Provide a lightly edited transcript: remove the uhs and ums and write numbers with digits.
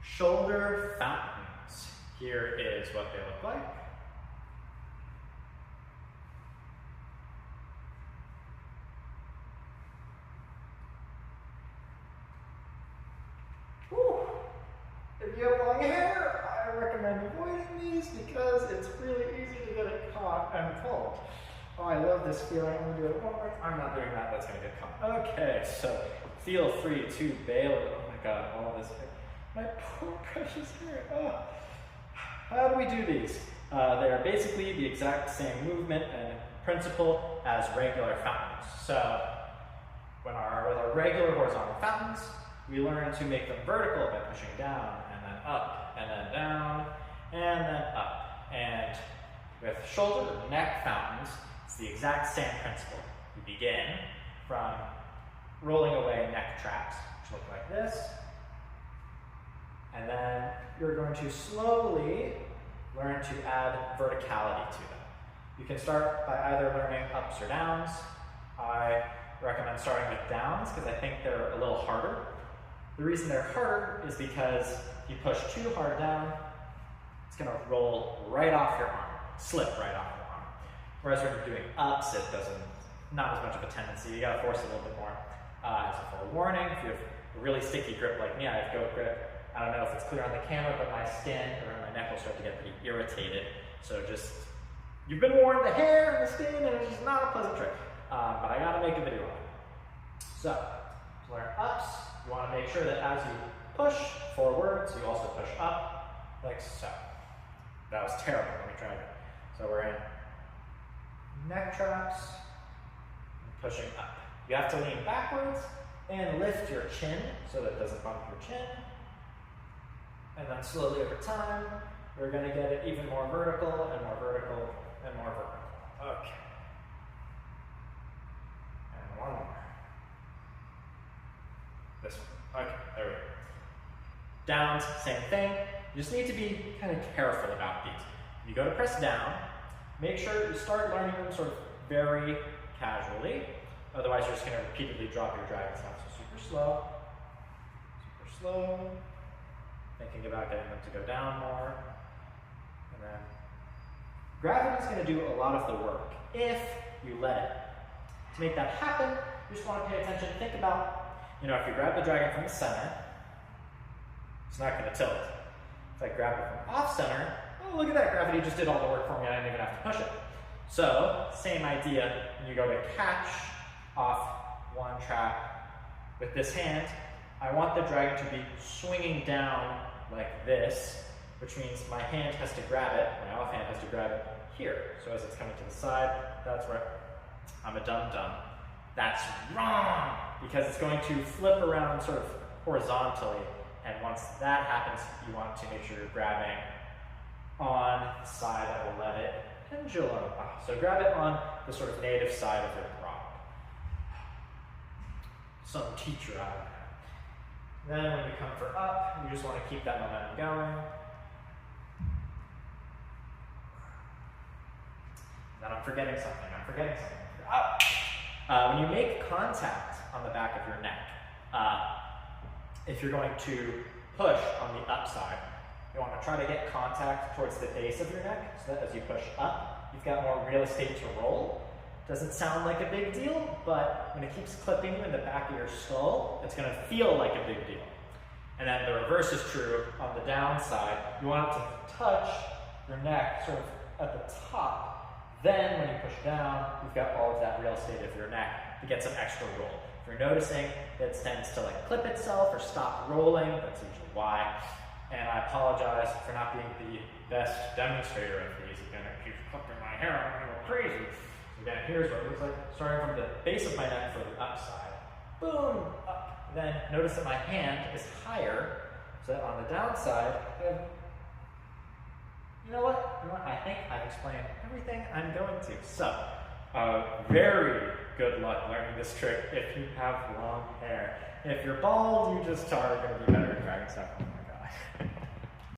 Shoulder fountains. Here is what they look like. Whew. If you have long hair, I recommend avoiding these because it's really easy to get it caught and pulled. Oh, I love this feeling. I'm gonna do it one more time. I'm not doing that, that's gonna get caught. Okay, so feel free to bail it. Oh my God, all this hair. My poor precious hair. Oh. How do we do these? They are basically the exact same movement and principle as regular fountains. So with our regular horizontal fountains, we learn to make them vertical by pushing down and then up and then down and then up. And with shoulder or neck fountains, it's the exact same principle. We begin from rolling away neck traps, which look like this. And then you're going to slowly learn to add verticality to them. You can start by either learning ups or downs. I recommend starting with downs because I think they're a little harder. The reason they're harder is because if you push too hard down, it's going to roll right off your arm, slip right off your arm. Whereas when you're doing ups, it doesn't, not as much of a tendency. You got to force it a little bit more. As a forewarning, if you have a really sticky grip like me, I have goat grip. I don't know if it's clear on the camera, but my skin or my neck will start to get pretty irritated. So just, you've been warned, the hair and the skin, and it's just not a pleasant trick. But I gotta make a video on it. So, to learn ups, you wanna make sure that as you push forwards, you also push up, like so. That was terrible, let me try again. So we're in neck traps, and pushing up. You have to lean backwards and lift your chin so that it doesn't bump your chin. And then slowly over time, we're going to get it even more vertical and more vertical and more vertical. Okay. And one more. This one. Okay, there we go. Downs, same thing. You just need to be kind of careful about these. You go to press down, make sure you start learning them sort of very casually. Otherwise, you're just going to repeatedly drop your dragon stuff. So super slow, super slow. Thinking about getting them to go down more. And then gravity is going to do a lot of the work if you let it. To make that happen, you just want to pay attention. Think about, if you grab the dragon from the center, it's not going to tilt. If I grab it from off center, oh, look at that, gravity just did all the work for me. I didn't even have to push it. So, same idea, when you go to catch off one trap with this hand, I want the dragon to be swinging down like this, which means my hand has to grab it, my off hand has to grab it here. So as it's coming to the side, that's where I'm a dum-dum. That's wrong, because it's going to flip around sort of horizontally, and once that happens, you want to make sure you're grabbing on the side that will let it pendulum. So grab it on the sort of native side of your prop. Some teacher out of that. Then when you come for up, you just want to keep that momentum going. Then I'm forgetting something, Up! When you make contact on the back of your neck, if you're going to push on the upside, you want to try to get contact towards the base of your neck, so that as you push up, you've got more real estate to roll. Doesn't sound like a big deal, but when it keeps clipping you in the back of your skull, it's going to feel like a big deal. And then the reverse is true on the downside. You want it to touch your neck sort of at the top. Then when you push down, you've got all of that real estate of your neck to get some extra roll. If you're noticing that it tends to like clip itself or stop rolling, that's usually why. And I apologize for not being the best demonstrator of these. Again, it keeps clipping my hair, I'm going crazy. Again, here's what it looks like, starting from the base of my neck for the upside. Boom, up. Then notice that my hand is higher, so that on the downside, you know what? I think I've explained everything I'm going to. So, very good luck learning this trick if you have long hair. If you're bald, you just are going to be better at dragon stuff. Oh my god.